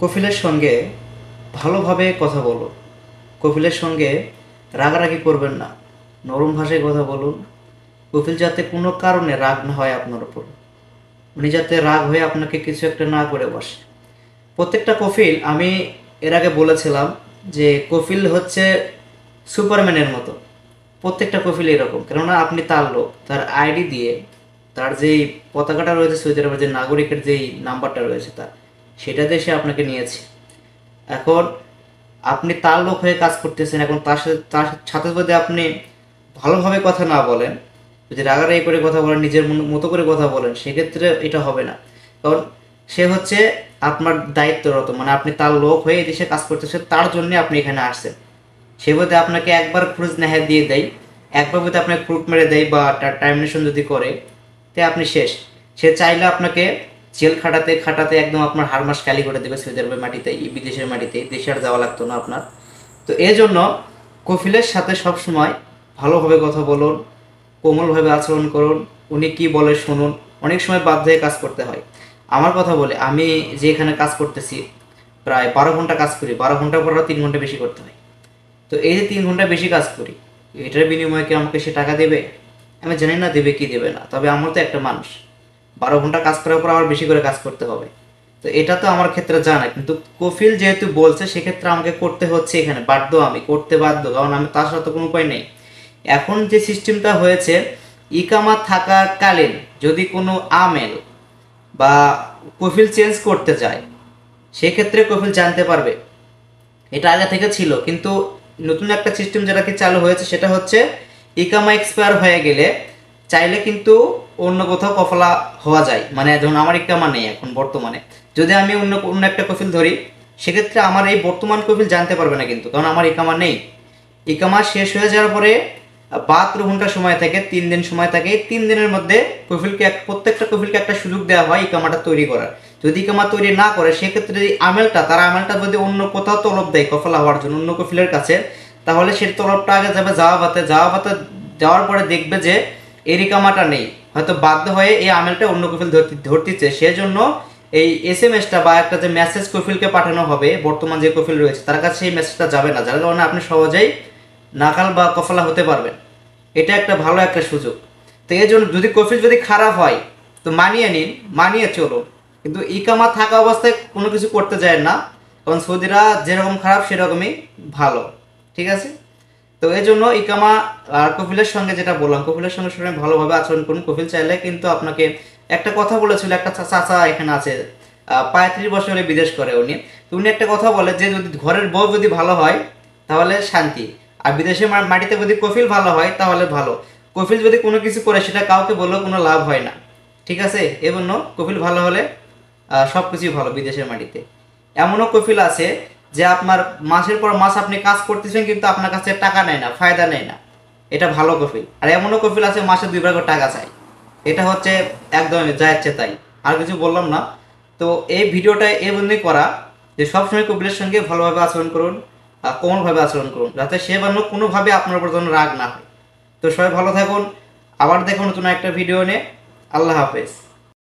কফিলের সঙ্গে ভালোভাবে কথা বলুন। কফিলের সঙ্গে রাগারাগি করবেন না, নরম ভাষায় কথা বলুন। কফিল যাতে কোনো কারণে রাগ না হয় আপনার উপর, উনি যাতে রাগ হয়ে আপনাকে কিছু একটা না করে বসে। প্রত্যেকটা কফিল, আমি এর আগে বলেছিলাম যে কফিল হচ্ছে সুপারম্যানের মতো। প্রত্যেকটা কফিল এরকম, কেননা আপনি তার লোক, তার আইডি দিয়ে, তার যেই পতাকাটা রয়েছে সৌদি আরবের, যে নাগরিকের যেই নাম্বারটা রয়েছে তার, সেটা দিয়ে সে আপনাকে নিয়েছে। এখন আপনি তার লোক হয়ে কাজ করতেছেন, এখন তার সাথে যদি আপনি ভালোভাবে কথা না বলেন, যদি রাগারাগি করে কথা বলেন, নিজের মতো করে কথা বলেন, সেক্ষেত্রে এটা হবে না। কারণ সে হচ্ছে আপনার দায়িত্বরত, মানে আপনি তার লোক হয়ে এই দেশে কাজ করতেছেন, তার জন্য আপনি এখানে আসছেন। সে বোধহয় আপনাকে একবার ক্রুজ নেহাত দিয়ে দেয়, একবার বোধহয় আপনাকে প্রুফ মেরে দেয় বা টার্মিনেশন যদি করে, তে আপনি শেষ। সে চাইলে আপনাকে জেল খাটাতে খাটাতে একদম আপনার হাড় মাস খালি করে দেবে সৌদি আরবের মাটিতে, এই বিদেশের মাটিতে, দেশে আর যাওয়া লাগতো না আপনার। তো এই জন্য কফিলের সাথে সবসময় ভালোভাবে কথা বলুন, কোমলভাবে আচরণ করুন, উনি কি বলে শুনুন। অনেক সময় বাধ্য হয়ে কাজ করতে হয়। আমার কথা বলে, আমি যে এখানে কাজ করতেছি, প্রায় 12 ঘন্টা কাজ করি, 12 ঘন্টার পর 3 ঘন্টা বেশি করতে হয়। তো এই যে 3 ঘন্টা বেশি কাজ করি, এটার বিনিময়ে কি আমাকে সে টাকা দেবে? আমি জানি না দেবে কি দেবে না, তবে আমার তো একটা মানুষ, 12 ঘন্টা কাজ করার পর আবার বেশি করে কাজ করতে হবে। তো এটা তো আমার ক্ষেত্রে জানা, কিন্তু কফিল যেহেতু বলছে, সেক্ষেত্রে আমাকে করতে হচ্ছে, এখানে বাধ্য, আমি করতে বাধ্য, কারণ আমি তার সাথে কোনো উপায় নেই। এখন যে সিস্টেমটা হয়েছে, ইকামা থাকাকালীন যদি কোনো আমেল বা কফিল চেঞ্জ করতে চায়, সেক্ষেত্রে কফিল জানতে পারবে। এটা আগে থেকে ছিল, কিন্তু নতুন একটা সিস্টেম যেটা কি চালু হয়েছে, সেটা হচ্ছে ইকামা এক্সপায়ার হয়ে গেলে চাইলে কিন্তু অন্য কোথাও কফলা হওয়া যায়। মানে ধরুন আমার ইকামা নেই এখন বর্তমানে, যদি আমি অন্য অন্য একটা কফিল ধরি, সেক্ষেত্রে আমার এই বর্তমান কফিল জানতে পারবে না, কিন্তু কারণ আমার ইকামা নেই। ইকামা শেষ হয়ে যাওয়ার পরে 72 ঘন্টা সময় থাকে, 3 দিন সময় থাকে। এই 3 দিনের মধ্যে প্রত্যেকটা কফিলকে একটা সুযোগ দেওয়া হয় ইকামাটা তৈরি করার। যদি ইকামা তৈরি না করে, সেক্ষেত্রে যদি তার আমেলটা যদি অন্য কোথাও তলব দেয় কফলা হওয়ার জন্য অন্য কফিলের কাছে, তাহলে সেই তলবটা আগে যাবে যাওয়া বাতে যাওয়ার পরে দেখবে যে এর ইকামাটা নেই, হয়তো বাধ্য হয়ে এই আমেলটা অন্য কফিল ধরতেছে। সেজন্য এই এসএমএসটা বা একটা যে মেসেজ কফিলকে পাঠানো হবে, বর্তমান যে কফিল রয়েছে তার কাছে সেই মেসেজটা যাবে না, যার কারণে আপনি সহজেই নাকাল বা কফলা হতে পারবেন। এটা একটা ভালো একটা সুযোগ। তো এই জন্য যদি কফিল যদি খারাপ হয়, তো মানিয়ে নিন, মানিয়ে চলুন, কিন্তু ইকামা থাকা অবস্থায় কোনো কিছু করতে যায় না, কারণ সৌদিরা যেরকম খারাপ সেরকমই ভালো। ঠিক আছে? তো এই জন্য ইকামা আর কফিলের সঙ্গে যেটা বললাম, কফিলের সঙ্গে সঙ্গে ভালোভাবে আচরণ করুন। কফিল চাইলে কিন্তু আপনাকে একটা কথা বলেছিল, একটা চাচা এখানে আছে, 35 বছরে বিদেশ করে উনি। তো উনি একটা কথা বলে যে যদি ঘরের বউ যদি ভালো হয় তাহলে শান্তি, আর বিদেশের মাটিতে যদি কফিল ভালো হয় তাহলে ভালো। কফিল যদি কোনো কিছু করে, সেটা কাউকে বললেও কোনো লাভ হয় না। ঠিক আছে? এই জন্য কফিল ভালো হলে সব কিছুই ভালো বিদেশের মাটিতে। এমনও কফিল আছে যে আপনার মাসের পর মাস আপনি কাজ করতেছেন, কিন্তু আপনার কাছে টাকা নেয় না, ফায়দা নেয় না। এটা ভালো কফিল। আর এমনও কফিল আছে মাসে 2 বার করে টাকা চাই। এটা হচ্ছে একদমই যা ইচ্ছে তাই। আর কিছু বললাম না। তো এই ভিডিওটা এই জন্যই করা যে সবসময় কপিলের সঙ্গে ভালোভাবে আচরণ করুন, কোমলভাবে আচরণ করুন, যাতে সে যেন কোনোভাবে আপনার উপর যেন রাগ না হয়। তো সবাই ভালো থাকুন, আবার দেখুন নতুন একটা ভিডিও নিয়ে। আল্লাহ হাফেজ।